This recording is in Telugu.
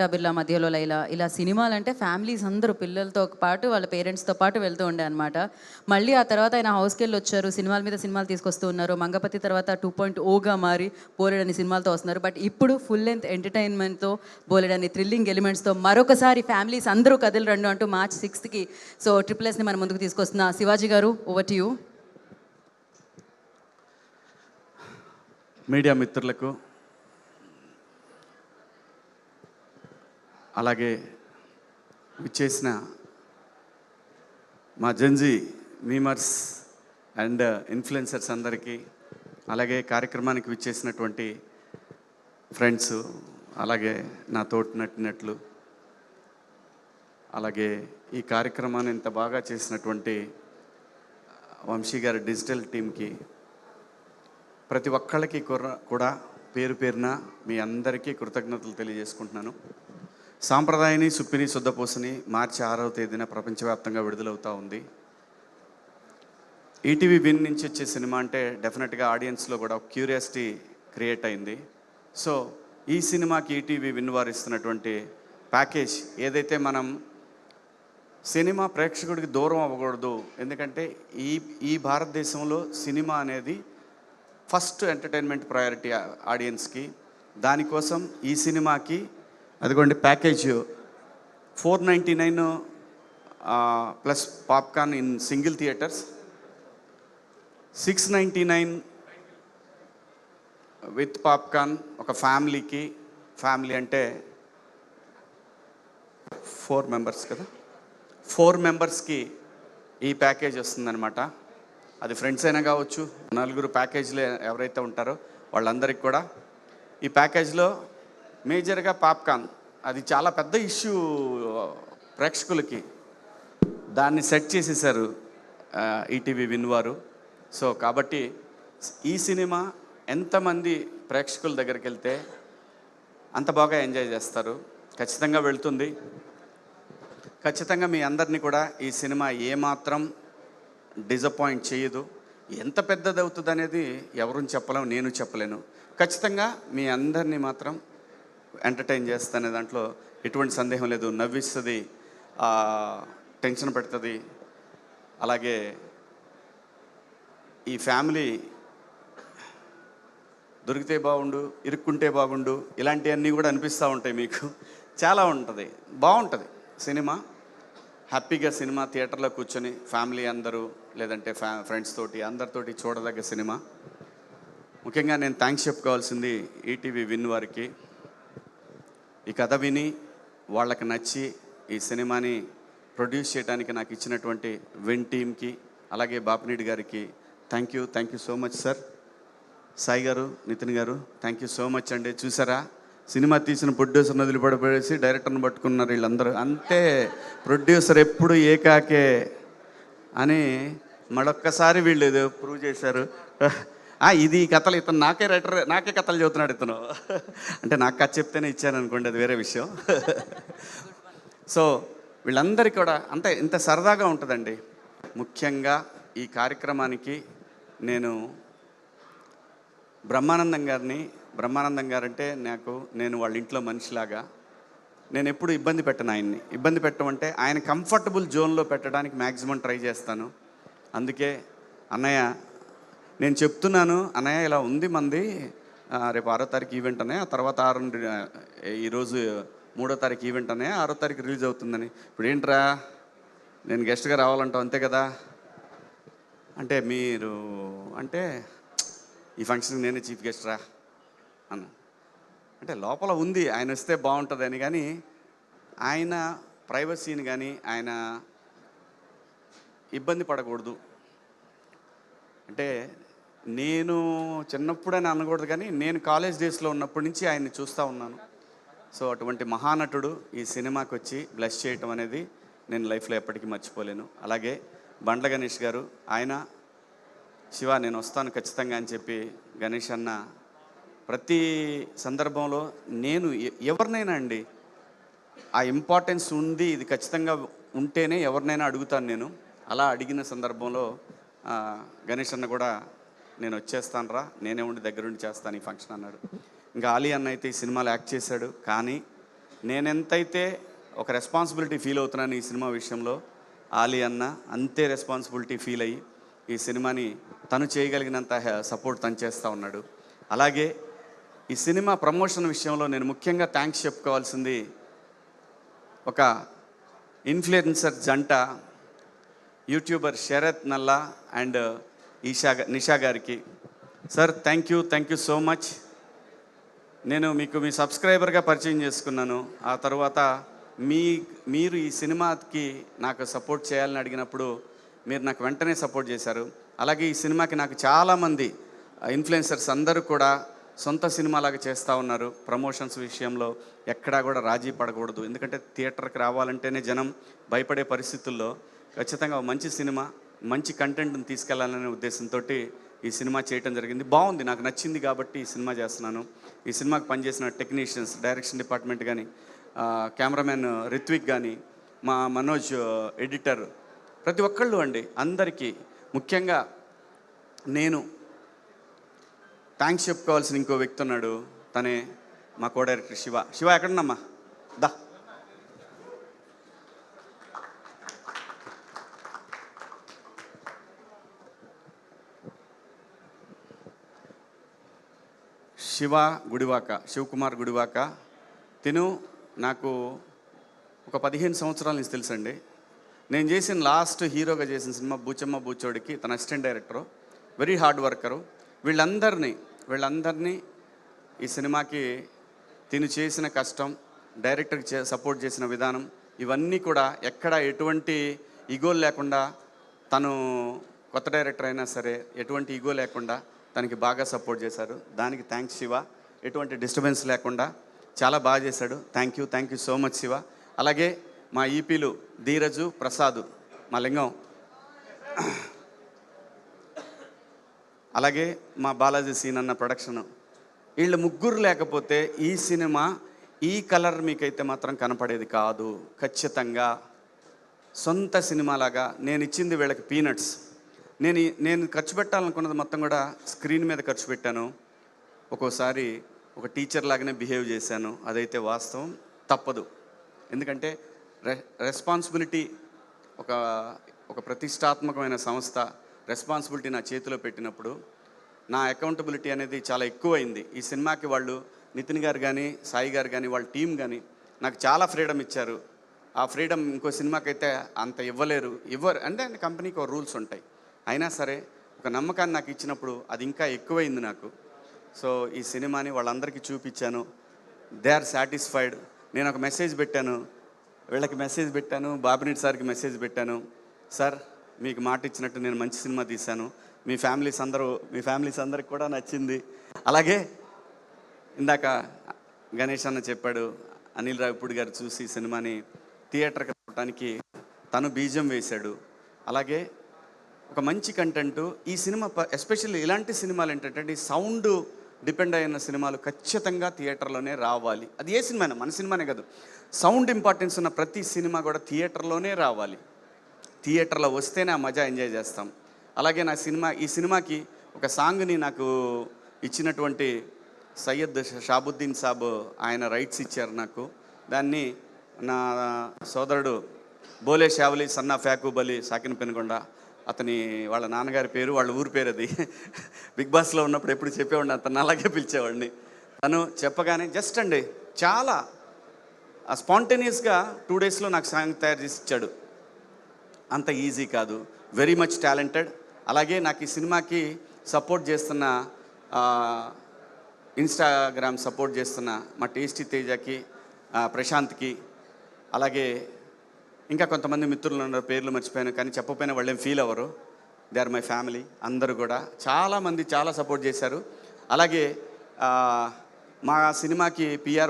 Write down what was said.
బిర్లా మధ్యలో లైలా ఇలా సినిమాలంటే ఫ్యామిలీస్ అందరూ పిల్లలతో పాటు వాళ్ళ పేరెంట్స్తో పాటు వెళ్తూ ఉండే అనమాట. మళ్ళీ ఆ తర్వాత ఆయన హౌస్కి వెళ్ళి వచ్చారు, సినిమాల మీద సినిమాలు తీసుకొస్తూ ఉన్నారు. మంగపతి తర్వాత 2.0గా మారి బోలెడని సినిమాలతో వస్తున్నారు. బట్ ఇప్పుడు ఫుల్ లెంత్ ఎంటర్టైన్మెంట్తో బోలెడని థ్రిల్లింగ్ ఎలిమెంట్స్తో మరొకసారి ఫ్యామిలీస్ అందరూ కథలు రండు అంటూ March 6కి సో SSSని మన ముందుకు తీసుకొస్తున్న శివాజీ గారు, ఓవర్ టు యూ. మీడియా మిత్రులకు, అలాగే విచ్చేసిన మా జెన్జీ మీమర్స్ అండ్ ఇన్ఫ్లుయెన్సర్స్ అందరికీ, అలాగే కార్యక్రమానికి విచ్చేసినటువంటి ఫ్రెండ్స్, అలాగే నా తోటి నటినట్లు, అలాగే ఈ కార్యక్రమాన్ని ఇంత బాగా చేసినటువంటి వంశీ గారి డిజిటల్ టీంకి, ప్రతి ఒక్కళ్ళకి కూడా పేరు పేరున మీ అందరికీ కృతజ్ఞతలు తెలియజేసుకుంటున్నాను. సాంప్రదాయని సుప్పిని శుద్ధపూసని మార్చి 6వ తేదీన ప్రపంచవ్యాప్తంగా విడుదలవుతూ ఉంది. ఈటీవీ విన్ నుంచి వచ్చే సినిమా అంటే డెఫినెట్గా ఆడియన్స్లో కూడా ఒక క్యూరియాసిటీ క్రియేట్ అయింది. సో ఈ సినిమాకి ఈటీవీ విన్ వారు ఇస్తున్నటువంటి ప్యాకేజ్ ఏదైతే, మనం సినిమా ప్రేక్షకుడికి దూరం అవ్వకూడదు, ఎందుకంటే ఈ భారతదేశంలో సినిమా అనేది ఫస్ట్ ఎంటర్టైన్మెంట్ ప్రయారిటీ ఆడియన్స్కి. దానికోసం ఈ సినిమాకి అదిగోండి package 499 plus popcorn in single theatres, 699 with popcorn ఒక ఫ్యామిలీకి. ఫ్యామిలీ అంటే 4 మెంబర్స్ కదా, 4 మెంబర్స్కి ఈ ప్యాకేజ్ వస్తుందన్నమాట. అది ఫ్రెండ్స్ అయినా కావచ్చు, 4 ప్యాకేజ్లో ఎవరైతే ఉంటారో వాళ్ళందరికీ కూడా ఈ ప్యాకేజ్లో మేజర్గా పాప్కార్న్, అది చాలా పెద్ద ఇష్యూ ప్రేక్షకులకి, దాన్ని సెట్ చేసేసారు ఈటీవీ విన్ వారు. సో కాబట్టి ఈ సినిమా ఎంతమంది ప్రేక్షకుల దగ్గరికి వెళ్తే అంత బాగా ఎంజాయ్ చేస్తారు. ఖచ్చితంగా వెళ్తుంది. ఖచ్చితంగా మీ అందరినీ కూడా ఈ సినిమా ఏమాత్రం డిసప్పాయింట్ చేయదు. ఎంత పెద్దది అవుతుంది అనేది ఎవరూ చెప్పలేము, నేను చెప్పలేను. ఖచ్చితంగా మీ అందరినీ మాత్రం ఎంటర్టైన్ చేస్తానే దాంట్లో ఎటువంటి సందేహం లేదు. నవ్విస్తుంది, టెన్షన్ పెడుతుంది. అలాగే ఈ ఫ్యామిలీ దొరికితే బాగుండు, ఇరుక్కుంటే బాగుండు, ఇలాంటివన్నీ కూడా అనిపిస్తూ ఉంటాయి మీకు. చాలా ఉంటుంది, బాగుంటుంది సినిమా. హ్యాపీగా సినిమా థియేటర్లో కూర్చొని ఫ్యామిలీ అందరూ, లేదంటే ఫ్రెండ్స్ తోటి అందరితోటి చూడదగ్గ సినిమా. ముఖ్యంగా నేను థ్యాంక్స్ చెప్పుకోవాల్సింది ఈటీవీ విన్ వారికి. ఈ కథ విని వాళ్ళకి నచ్చి ఈ సినిమాని ప్రొడ్యూస్ చేయడానికి నాకు ఇచ్చినటువంటి విన్ టీమ్కి, అలాగే బాపినీడి గారికి thank you so much sir. Sai గారు, నితిన్ గారు, థ్యాంక్ యూ సో మచ్ అండి. చూసారా, సినిమా తీసిన ప్రొడ్యూసర్ని వదిలిపడిపడేసి డైరెక్టర్ని పట్టుకున్నారు వీళ్ళందరూ. అంతే, ప్రొడ్యూసర్ ఎప్పుడు ఏకాకే అని మరొక్కసారి వీళ్ళు ఏదో ప్రూవ్ చేశారు. ఇది కథలు, ఇతను నాకే కథలు చదువుతున్నాడు ఇతను అంటే నాకు కథ చెప్తేనే ఇచ్చాను అనుకోండి, అది వేరే విషయం. సో వీళ్ళందరికీ కూడా అంతే, ఇంత సరదాగా ఉంటుందండి. ముఖ్యంగా ఈ కార్యక్రమానికి నేను బ్రహ్మానందం గారంటే నేను వాళ్ళ ఇంట్లో మనిషిలాగా, నేను ఎప్పుడు ఇబ్బంది పెట్టను ఆయన్ని. ఇబ్బంది పెట్టమంటే ఆయన కంఫర్టబుల్ జోన్లో పెట్టడానికి మ్యాక్సిమం ట్రై చేస్తాను. అందుకే అన్నయ్య నేను చెప్తున్నాను, అన్నయ్య ఇలా ఉంది మంది, రేపు 6వ తారీఖు ఈవెంట్ అన్నయ్య, ఆ తర్వాత ఈరోజు 3వ తారీఖు ఈవెంట్ అన్నయ్య, 6వ తారీఖు రిలీజ్ అవుతుందని. ఇప్పుడు ఏంట్రా నేను గెస్ట్గా రావాలంటావు అంతే కదా అంటే, మీరు అంటే ఈ ఫంక్షన్కి నేనే చీఫ్ గెస్ట్ రా అన్న అంటే లోపల ఉంది ఆయన వస్తే బాగుంటుందని. కానీ ఆయన ప్రైవసీని కానీ ఆయన ఇబ్బంది పడకూడదు అంటే, నేను చిన్నప్పుడని అనకూడదు కానీ నేను కాలేజ్ డేస్లో ఉన్నప్పటి నుంచి ఆయన్ని చూస్తూ ఉన్నాను. సో అటువంటి మహానటుడు ఈ సినిమాకి వచ్చి బ్లెస్ చేయటం అనేది నేను లైఫ్లో ఎప్పటికీ మర్చిపోలేను. అలాగే బండ్ల గణేష్ గారు, ఆయన శివ నేను వస్తాను ఖచ్చితంగా అని చెప్పి గణేష్ అన్న ప్రతి సందర్భంలో, నేను ఎవరినైనా అండి ఆ ఇంపార్టెన్స్ ఉంది, ఇది ఖచ్చితంగా ఉంటేనే ఎవరినైనా అడుగుతాను నేను. అలా అడిగిన సందర్భంలో గణేష్ అన్న కూడా నేను వచ్చేస్తాను రా, నేనే ఉండి దగ్గరుండి చేస్తాను ఈ ఫంక్షన్ అన్నాడు. ఇంకా ఆలీ అన్న అయితే ఈ సినిమాలో యాక్ట్ చేశాడు, కానీ నేనెంతైతే ఒక రెస్పాన్సిబిలిటీ ఫీల్ అవుతున్నాను ఈ సినిమా విషయంలో, ఆలీ అన్న అంతే రెస్పాన్సిబిలిటీ ఫీల్ అయ్యి ఈ సినిమాని తను చేయగలిగినంత సపోర్ట్ తను చేస్తూ ఉన్నాడు. అలాగే ఈ సినిమా ప్రమోషన్ విషయంలో నేను ముఖ్యంగా థ్యాంక్స్ చెప్పుకోవాల్సింది ఒక ఇన్ఫ్లుయెన్సర్ జంట, యూట్యూబర్ శరత్ నల్లా అండ్ నిషా గారికి. Sir thank you so much. నేను మీకు మీ సబ్స్క్రైబర్గా పరిచయం చేసుకున్నాను. ఆ తర్వాత మీరు ఈ సినిమాకి నాకు సపోర్ట్ చేయాలని అడిగినప్పుడు మీరు నాకు వెంటనే సపోర్ట్ చేశారు. అలాగే ఈ సినిమాకి నాకు చాలామంది ఇన్ఫ్లుయెన్సర్స్ అందరూ కూడా సొంత సినిమాలాగా చేస్తూ ఉన్నారు. ప్రమోషన్స్ విషయంలో ఎక్కడా కూడా రాజీ పడకూడదు. ఎందుకంటే థియేటర్కి రావాలంటేనే జనం భయపడే పరిస్థితుల్లో ఖచ్చితంగా మంచి సినిమా, మంచి కంటెంట్ని తీసుకెళ్లాలనే ఉద్దేశంతో ఈ సినిమా చేయటం జరిగింది. బాగుంది, నాకు నచ్చింది కాబట్టి ఈ సినిమా చేస్తున్నాను. ఈ సినిమాకి పనిచేసిన టెక్నీషియన్స్, డైరెక్షన్ డిపార్ట్మెంట్ కానీ, కెమెరామెన్ రిత్విక్ కానీ, మా మనోజ్ ఎడిటర్, ప్రతి ఒక్కళ్ళు అండి, అందరికీ ముఖ్యంగా నేను థ్యాంక్స్ చెప్పుకోవాల్సిన ఇంకో వ్యక్తి ఉన్నాడు. తనే మా కో డైరెక్టర్ శివ. శివ ఎక్కడున్నామ్మా? దా. శివకుమార్ గుడివాక. తిను నాకు ఒక 15 సంవత్సరాల నుంచి తెలుసండి. నేను చేసిన లాస్ట్ హీరోగా చేసిన సినిమా బూచమ్మ బూచోడికి తన assistant director, very hard worker. వీళ్ళందరినీ ఈ సినిమాకి తిను చేసిన కష్టం, డైరెక్టర్కి సపోర్ట్ చేసిన విధానం, ఇవన్నీ కూడా ఎక్కడ ఎటువంటి ఈగోలు లేకుండా, తను కొత్త డైరెక్టర్ అయినా సరే ఎటువంటి ఈగో లేకుండా తనకి బాగా సపోర్ట్ చేశారు. దానికి థ్యాంక్స్ శివ. ఎటువంటి డిస్టర్బెన్స్ లేకుండా చాలా బాగా చేశాడు. Thank you so much Shiva. అలాగే మా ఈపీలు ధీరజు, ప్రసాద్, మా లింగం, అలాగే మా బాలాజీ సీన్ అన్న ప్రొడక్షను, వీళ్ళు ముగ్గురు లేకపోతే ఈ సినిమా ఈ కలర్ మీకైతే మాత్రం కనపడేది కాదు. ఖచ్చితంగా సొంత సినిమాలాగా నేను ఇచ్చింది వీళ్ళకి పీనట్స్. నేను ఖర్చు పెట్టాలనుకున్నది మొత్తం కూడా స్క్రీన్ మీద ఖర్చు పెట్టాను. ఒక్కోసారి ఒక టీచర్ లాగానే బిహేవ్ చేశాను, అదైతే వాస్తవం, తప్పదు. ఎందుకంటే రెస్పాన్సిబిలిటీ, ఒక ప్రతిష్టాత్మకమైన సంస్థ రెస్పాన్సిబిలిటీ నా చేతిలో పెట్టినప్పుడు నా అకౌంటబిలిటీ అనేది చాలా ఎక్కువైంది. ఈ సినిమాకి వాళ్ళు నితిన్ గారు కానీ, సాయి గారు కానీ, వాళ్ళ టీం కానీ నాకు చాలా ఫ్రీడమ్ ఇచ్చారు. ఆ ఫ్రీడమ్ ఇంకో సినిమాకైతే అంత ఇవ్వరు అంటే కంపెనీకి ఒక రూల్స్ ఉంటాయి. అయినా సరే ఒక నమ్మకాన్ని నాకు ఇచ్చినప్పుడు అది ఇంకా ఎక్కువైంది నాకు. సో ఈ సినిమాని వాళ్ళందరికీ చూపించాను. They are satisfied. నేను ఒక మెసేజ్ పెట్టాను, వీళ్ళకి మెసేజ్ పెట్టాను, బాబినేటి సార్కి మెసేజ్ పెట్టాను. సార్, మీకు మాట ఇచ్చినట్టు నేను మంచి సినిమా తీశాను, మీ ఫ్యామిలీస్ అందరికి కూడా నచ్చింది. అలాగే ఇందాక గణేష్ అన్న చెప్పాడు, అనిల్ రావిపూడి గారు చూసి సినిమాని థియేటర్కి రావడానికి తను బీజం వేశాడు. అలాగే ఒక మంచి కంటెంట్ ఈ సినిమా, ఎస్పెషల్లీ ఇలాంటి సినిమాలు ఏంటంటే సౌండ్ డిపెండ్ అయిన సినిమాలు ఖచ్చితంగా థియేటర్లోనే రావాలి. అది ఏ సినిమా అయినా, మన సినిమానే కాదు, సౌండ్ ఇంపార్టెన్స్ ఉన్న ప్రతి సినిమా కూడా థియేటర్లోనే రావాలి. థియేటర్లో వస్తేనే ఆ మజా ఎంజాయ్ చేస్తాం. అలాగే ఈ సినిమాకి ఒక సాంగ్ని నాకు ఇచ్చినటువంటి సయ్యద్ షాబుద్దీన్ సాబ్, ఆయన రైట్స్ ఇచ్చారు నాకు. దాన్ని నా సోదరుడు బోలే షావలి సన్నా ఫ్యాకూబ్ అలీ సాకిన్ పెనుగొండ, వాళ్ళ నాన్నగారి పేరు, వాళ్ళ ఊరి పేరు అది. బిగ్ బాస్లో ఉన్నప్పుడు ఎప్పుడు చెప్పేవాడిని, అతను అలాగే పిలిచేవాడిని. తను చెప్పగానే జస్ట్ అండి చాలా స్పాంటేనియస్గా 2 డేస్లో నాకు సాంగ్ తయారు చేసి ఇచ్చాడు. అంత ఈజీ కాదు, వెరీ మచ్ టాలెంటెడ్. అలాగే నాకు ఈ సినిమాకి సపోర్ట్ చేస్తున్న, ఇన్స్టాగ్రామ్ సపోర్ట్ చేస్తున్న మా టేస్టీ తేజకి, ప్రశాంత్కి, అలాగే ఇంకా కొంతమంది మిత్రులు ఉన్నారు, పేర్లు మర్చిపోయాను, కానీ చెప్పకపోయినా వాళ్ళేం ఫీల్ అవ్వరు. They are my family. అందరూ కూడా చాలామంది చాలా సపోర్ట్ చేశారు. అలాగే మా సినిమాకి PR